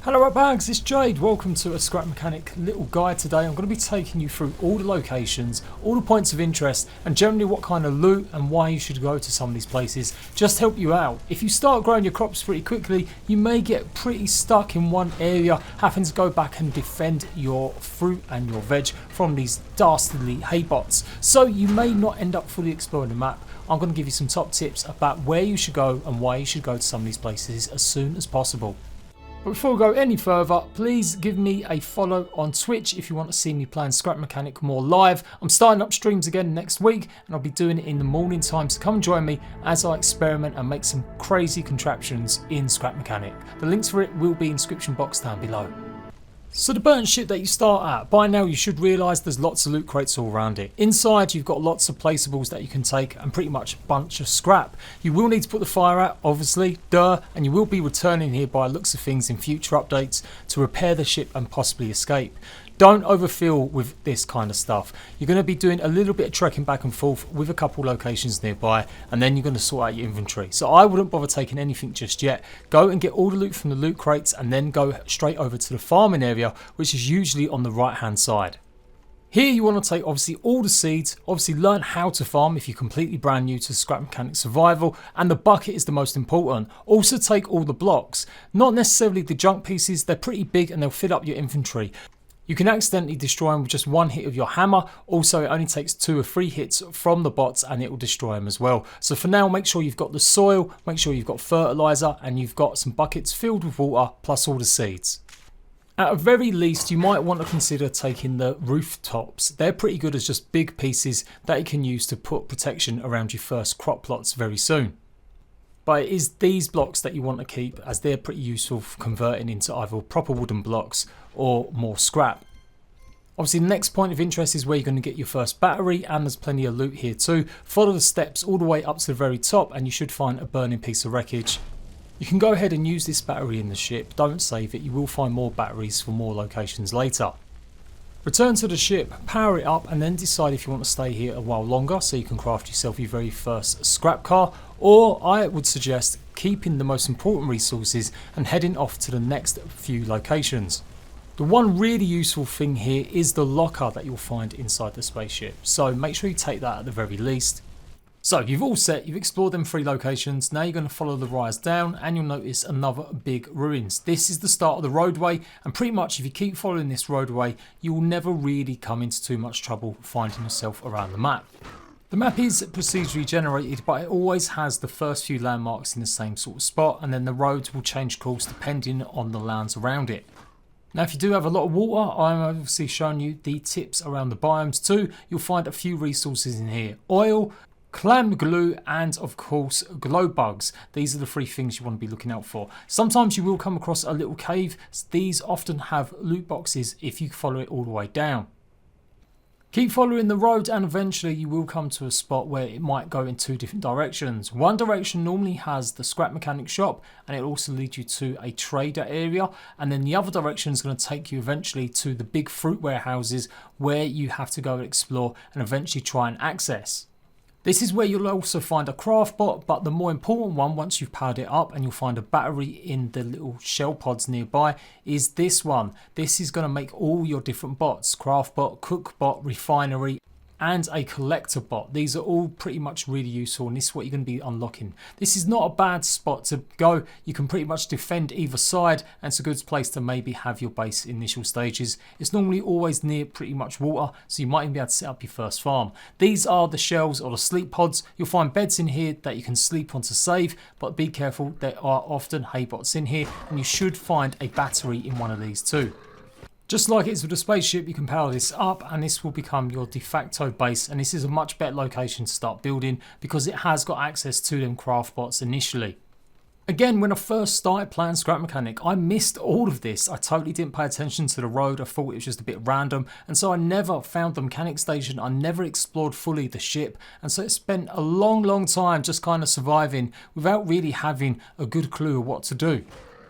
Hello right bags, it's Jade. Welcome to a Scrap Mechanic little guide today. I'm going to be taking you through all the locations, all the points of interest, and generally what kind of loot and why you should go to some of these places. Just to help you out. If you start growing your crops pretty quickly, you may get pretty stuck in one area, having to go back and defend your fruit and your veg from these dastardly hay bots. So you may not end up fully exploring the map. I'm going to give you some top tips about where you should go and why you should go to some of these places as soon as possible. But before we go any further, please give me a follow on Twitch if you want to see me playing Scrap Mechanic more live. I'm starting up streams again next week and I'll be doing it in the morning time, so come join me as I experiment and make some crazy contraptions in Scrap Mechanic. The links for it will be in the description box down below. So the burnt ship that you start at, by now you should realise there's lots of loot crates all around it. Inside you've got lots of placeables that you can take and pretty much a bunch of scrap. You will need to put the fire out, obviously, and you will be returning here by looks of things in future updates to repair the ship and possibly escape. Don't overfill with this kind of stuff. You're going to be doing a little bit of trekking back and forth with a couple locations nearby, and then you're going to sort out your inventory. So I wouldn't bother taking anything just yet. Go and get all the loot from the loot crates and then go straight over to the farming area, which is usually on the right hand side. Here you want to take obviously all the seeds, obviously learn how to farm if you're completely brand new to Scrap Mechanic Survival, and the bucket is the most important. Also take all the blocks, not necessarily the junk pieces, they're pretty big and they'll fill up your inventory. You can accidentally destroy them with just one hit of your hammer. Also, it only takes 2 or 3 hits from the bots and it will destroy them as well. So for now, make sure you've got the soil, make sure you've got fertilizer, and you've got some buckets filled with water plus all the seeds. At the very least, you might want to consider taking the rooftops. They're pretty good as just big pieces that you can use to put protection around your first crop plots very soon. But it is these blocks that you want to keep, as they're pretty useful for converting into either proper wooden blocks or more scrap. Obviously the next point of interest is where you're going to get your first battery, and there's plenty of loot here too. Follow the steps all the way up to the very top and you should find a burning piece of wreckage. You can go ahead and use this battery in the ship, don't save it, you will find more batteries for more locations later. Return to the ship, power it up, and then decide if you want to stay here a while longer so you can craft yourself your very first scrap car, or I would suggest keeping the most important resources and heading off to the next few locations. The one really useful thing here is the locker that you'll find inside the spaceship, so make sure you take that at the very least. So you've all set, you've explored them 3 locations, now you're going to follow the rise down and you'll notice another big ruins. This is the start of the roadway, and pretty much if you keep following this roadway, you will never really come into too much trouble finding yourself around the map. The map is procedurally generated, but it always has the first few landmarks in the same sort of spot, and then the roads will change course depending on the lands around it. Now if you do have a lot of water, I'm obviously showing you the tips around the biomes too. You'll find a few resources in here. Oil, clam glue, and of course glow bugs. These are the 3 things you want to be looking out for. Sometimes you will come across a little cave. These often have loot boxes if you follow it all the way down. Keep following the road and eventually you will come to a spot where it might go in 2 different directions. One direction normally has the Scrap Mechanic shop and it'll also lead you to a trader area, and then the other direction is going to take you eventually to the big fruit warehouses where you have to go and explore and eventually try and access. This is where you'll also find a craft bot, but the more important one, once you've powered it up and you'll find a battery in the little shell pods nearby, is this one. This is going to make all your different bots: craft bot, cook bot, refinery, and a collector bot. These are all pretty much really useful, and this is what you're going to be unlocking. This is not a bad spot to go. You can pretty much defend either side, and it's a good place to maybe have your base initial stages. It's normally always near pretty much water, so you might even be able to set up your first farm. These are the shells or the sleep pods. You'll find beds in here that you can sleep on to save, but be careful, there are often hay bots in here, and you should find a battery in one of these too. Just like it is with the spaceship, you can power this up and this will become your de facto base, and this is a much better location to start building because it has got access to them craft bots initially. Again, when I first started playing Scrap Mechanic, I missed all of this. I totally didn't pay attention to the road. I thought it was just a bit random, and so I never found the mechanic station. I never explored fully the ship, and so it spent a long time just kind of surviving without really having a good clue of what to do.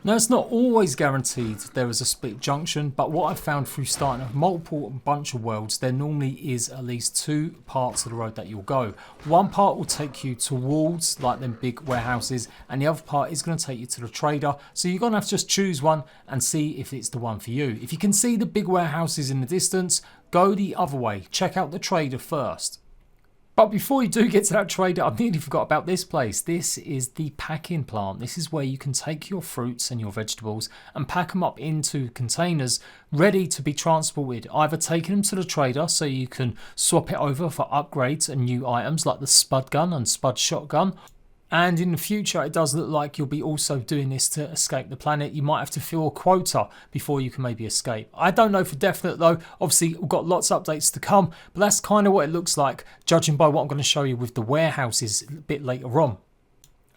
Now, it's not always guaranteed there is a split junction, but what I've found through starting a multiple bunch of worlds, there normally is at least two parts of the road that you'll go. One part will take you towards like them big warehouses, and the other part is going to take you to the trader. So you're going to have to just choose one and see if it's the one for you. If you can see the big warehouses in the distance, go the other way. Check out the trader first. But before you do get to that trader, I nearly forgot about this place. This is the packing plant. This is where you can take your fruits and your vegetables and pack them up into containers ready to be transported. Either taking them to the trader so you can swap it over for upgrades and new items like the spud gun and spud shotgun. And in the future, it does look like you'll be also doing this to escape the planet. You might have to fill a quota before you can maybe escape. I don't know for definite though. Obviously, we've got lots of updates to come, but that's kind of what it looks like, judging by what I'm going to show you with the warehouses a bit later on.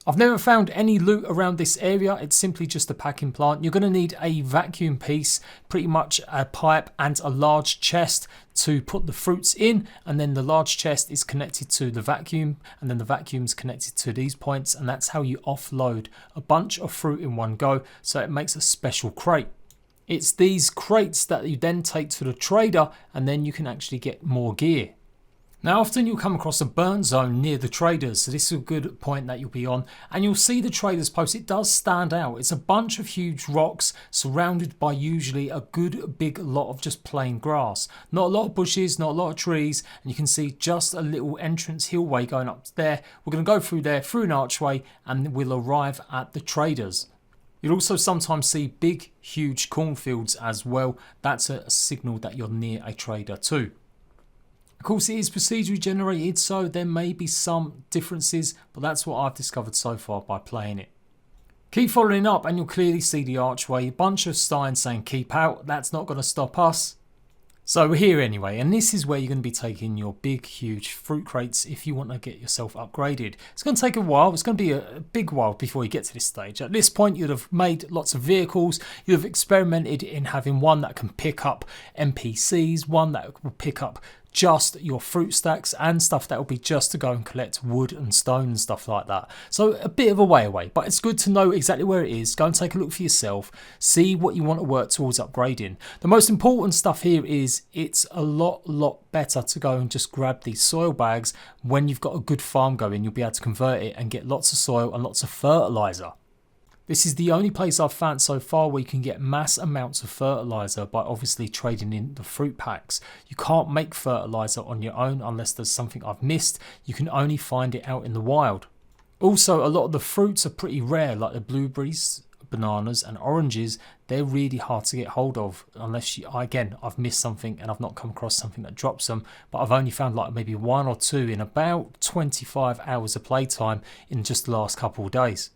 I've never found any loot around this area. It's simply just a packing plant. You're going to need a vacuum piece, pretty much a pipe and a large chest to put the fruits in, and then the large chest is connected to the vacuum, and then the vacuum is connected to these points, and that's how you offload a bunch of fruit in one go, so it makes a special crate. It's these crates that you then take to the trader, and then you can actually get more gear. Now, often you'll come across a burn zone near the traders, so this is a good point that you'll be on, and you'll see the traders post. It does stand out. It's a bunch of huge rocks surrounded by usually a good big lot of just plain grass. Not a lot of bushes, not a lot of trees, and you can see just a little entrance hillway going up there. We're going to go through there, through an archway, and we'll arrive at the traders. You'll also sometimes see big, huge cornfields as well. That's a signal that you're near a trader too. Of course, it is procedurally generated, so there may be some differences, but that's what I've discovered so far by playing it. Keep following up and you'll clearly see the archway. A bunch of signs saying keep out. That's not going to stop us. So we're here anyway, and this is where you're going to be taking your big, huge fruit crates if you want to get yourself upgraded. It's going to take a while. It's going to be a big while before you get to this stage. At this point, you'd have made lots of vehicles. You'd have experimented in having one that can pick up NPCs, one that will pick up just your fruit stacks and stuff that will be just to go and collect wood and stone and stuff like that. So a bit of a way away, but it's good to know exactly where it is. Go and take a look for yourself, see what you want to work towards upgrading. The most important stuff here is it's a lot better to go and just grab these soil bags. When you've got a good farm going, you'll be able to convert it and get lots of soil and lots of fertilizer. This is the only place I've found so far where you can get mass amounts of fertilizer by obviously trading in the fruit packs. You can't make fertilizer on your own unless there's something I've missed. You can only find it out in the wild. Also, a lot of the fruits are pretty rare, like the blueberries, bananas and oranges. They're really hard to get hold of unless you, again, I've missed something and I've not come across something that drops them, but I've only found like maybe one or two in about 25 hours of playtime in just the last couple of days.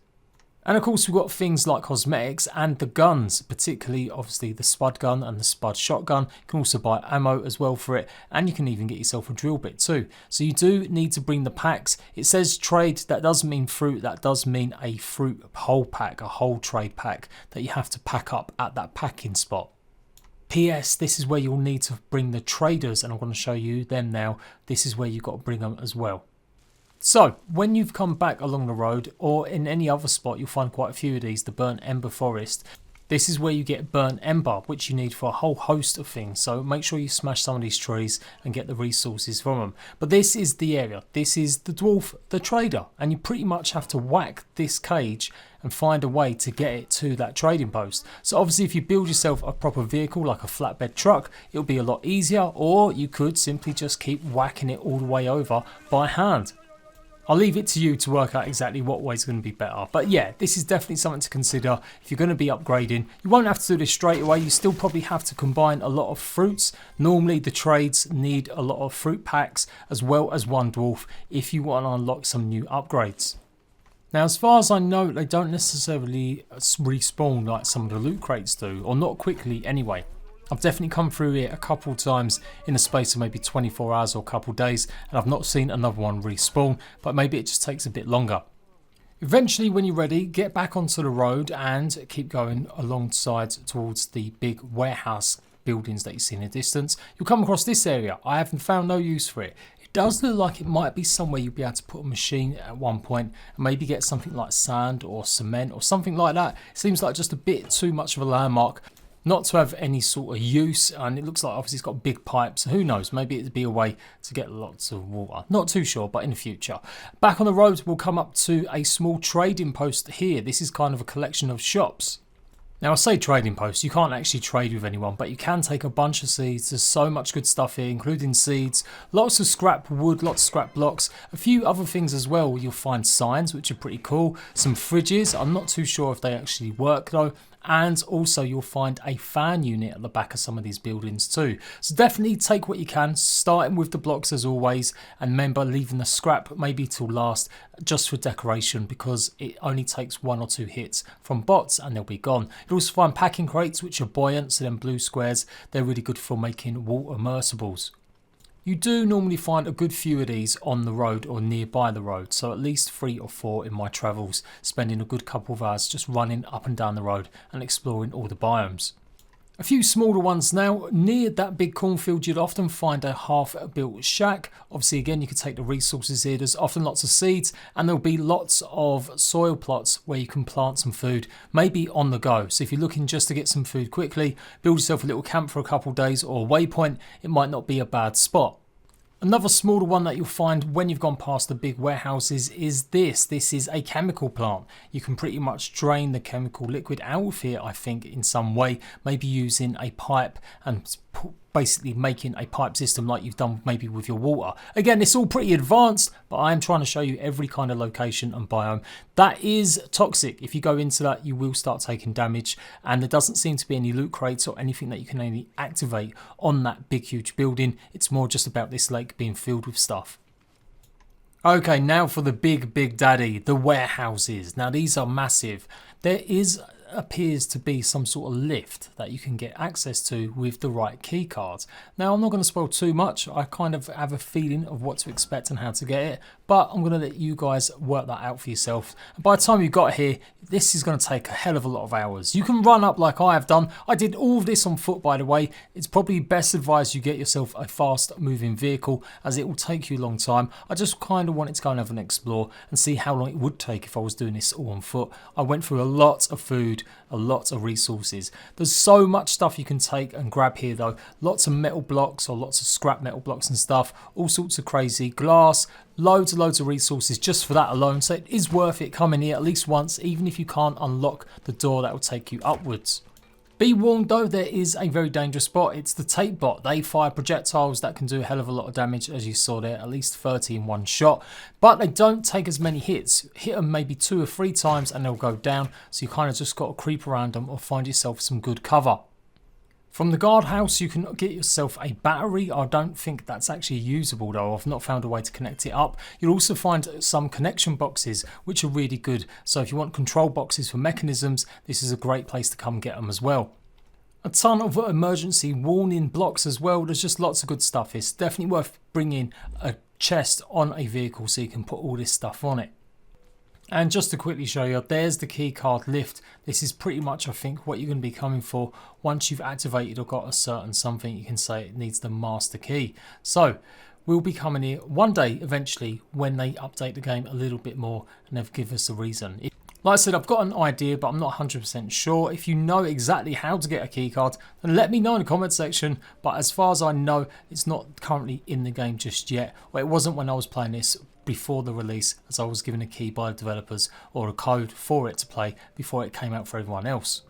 And of course we've got things like cosmetics and the guns, particularly obviously the spud gun and the spud shotgun. You can also buy ammo as well for it, and you can even get yourself a drill bit too. So you do need to bring the packs. It says trade, that doesn't mean fruit, that does mean a fruit whole pack, a whole trade pack that you have to pack up at that packing spot. PS, this is where you'll need to bring the traders, and I'm going to show you them now. This is where you've got to bring them as well. So, when you've come back along the road or in any other spot, you'll find quite a few of these, the burnt ember forest. This is where you get burnt ember, which you need for a whole host of things. So make sure you smash some of these trees and get the resources from them. But this is the area. This is the dwarf, the trader. And you pretty much have to whack this cage and find a way to get it to that trading post. So obviously if you build yourself a proper vehicle like a flatbed truck, it'll be a lot easier. Or you could simply just keep whacking it all the way over by hand. I'll leave it to you to work out exactly what way is going to be better. But yeah, this is definitely something to consider if you're going to be upgrading. You won't have to do this straight away. You still probably have to combine a lot of fruits. Normally the trades need a lot of fruit packs as well as one dwarf if you want to unlock some new upgrades. Now, as far as I know, they don't necessarily respawn like some of the loot crates do, or not quickly anyway. I've definitely come through it a couple of times in the space of maybe 24 hours or a couple of days, and I've not seen another one respawn, but maybe it just takes a bit longer. Eventually, when you're ready, get back onto the road and keep going alongside towards the big warehouse buildings that you see in the distance. You'll come across this area. I haven't found no use for it. It Does look like it might be somewhere you'll be able to put a machine at one point and maybe get something like sand or cement or something like that. It seems like just a bit too much of a landmark not to have any sort of use, and it looks like obviously it's got big pipes, so who knows, maybe it'd be a way to get lots of water. Not too sure, but in the future. Back on the road, we'll come up to a small trading post here. This is kind of a collection of shops. Now I say trading post, you can't actually trade with anyone, but you can take a bunch of seeds. There's so much good stuff here, including seeds, lots of scrap wood, lots of scrap blocks, a few other things as well. You'll find signs, which are pretty cool, some fridges, I'm not too sure if they actually work though, and also you'll find a fan unit at the back of some of these buildings too. So definitely take what you can, starting with the blocks as always, and remember leaving the scrap maybe till last just for decoration, because it only takes 1 or 2 hits from bots and they'll be gone. You'll also find packing crates which are buoyant, so them blue squares, they're really good for making water immersibles. You do normally find a good few of these on the road or nearby the road, so at least 3 or 4 in my travels, spending a good couple of hours just running up and down the road and exploring all the biomes. A few smaller ones now. Near that big cornfield you'd often find a half-built shack. Obviously again you can take the resources here, there's often lots of seeds and there'll be lots of soil plots where you can plant some food, maybe on the go. So if you're looking just to get some food quickly, build yourself a little camp for a couple of days or a waypoint, it might not be a bad spot. Another smaller one that you'll find when you've gone past the big warehouses is this. This is a chemical plant. You can pretty much drain the chemical liquid out of here, I think, in some way, maybe using a pipe and basically making a pipe system like you've done maybe with your water. Again, it's all pretty advanced, but I am trying to show you every kind of location and biome. That is toxic. If you go into that, you will start taking damage, and there doesn't seem to be any loot crates or anything that you can only activate on that big huge building. It's more just about this lake being filled with stuff. Okay, now for the big daddy, the warehouses. Now these are massive. There appears to be some sort of lift that you can get access to with the right key cards. Now I'm not going to spoil too much, I kind of have a feeling of what to expect and how to get it, but I'm going to let you guys work that out for yourself. And by the time you got here, this is going to take a hell of a lot of hours. You can run up like I have done. I did all of this on foot, by the way. It's probably best advised you get yourself a fast moving vehicle, as it will take you a long time. I just kind of wanted to go and have an explore and see how long it would take if I was doing this all on foot. I went through a lot of food, a lot of resources. There's so much stuff you can take and grab here though. Lots of metal blocks or lots of scrap metal blocks and stuff, all sorts of crazy glass, loads and loads of resources just for that alone. So it is worth it coming here at least once, even if you can't unlock the door that will take you upwards. Be warned though, there is a very dangerous spot. It's the tape bot. They fire projectiles that can do a hell of a lot of damage, as you saw there, at least 30 in one shot. But they don't take as many hits. Hit them maybe 2 or 3 times and they'll go down. So you kind of just got to creep around them or find yourself some good cover. From the guardhouse, you can get yourself a battery. I don't think that's actually usable though. I've not found a way to connect it up. You'll also find some connection boxes, which are really good. So if you want control boxes for mechanisms, this is a great place to come get them as well. A ton of emergency warning blocks as well. There's just lots of good stuff. It's definitely worth bringing a chest on a vehicle so you can put all this stuff on it. And just to quickly show you, there's the keycard lift. This is pretty much, I think, what you're going to be coming for. Once you've activated or got a certain something, you can say it needs the master key. So we'll be coming here one day eventually when they update the game a little bit more and they've given us a reason. Like I said, I've got an idea, but I'm not 100% sure. If you know exactly how to get a keycard, then let me know in the comment section. But as far as I know, it's not currently in the game just yet. Well, it wasn't when I was playing this before the release, as I was given a key by the developers or a code for it to play before it came out for everyone else.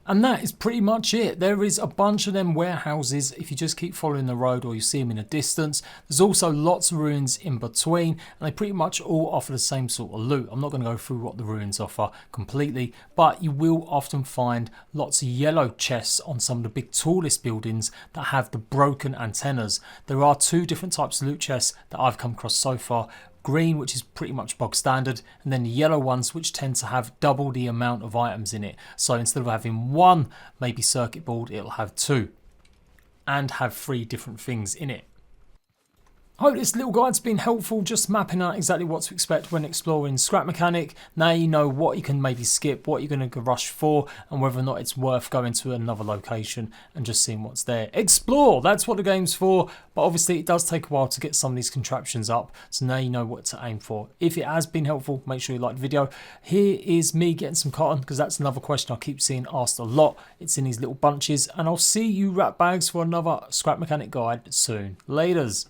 And that is pretty much it. There is a bunch of them warehouses if you just keep following the road or you see them in a distance. There's also lots of ruins in between and they pretty much all offer the same sort of loot. I'm not going to go through what the ruins offer completely, but you will often find lots of yellow chests on some of the big tallest buildings that have the broken antennas. There are 2 different types of loot chests that I've come across so far. Green, which is pretty much bog standard, and then the yellow ones, which tend to have double the amount of items in it. So instead of having 1 maybe circuit board, it'll have 2 and have 3 different things in it. I hope this little guide's been helpful, just mapping out exactly what to expect when exploring scrap mechanic. Now you know what you can maybe skip, what you're going to rush for, and whether or not it's worth going to another location and just seeing what's there. Explore, that's what the game's for, but obviously it does take a while to get some of these contraptions up, so now you know what to aim for. If it has been helpful, make sure you like the video. Here is me getting some cotton, because that's another question I keep seeing asked a lot. It's in these little bunches, and I'll see you rat bags for another scrap mechanic guide soon. Laters.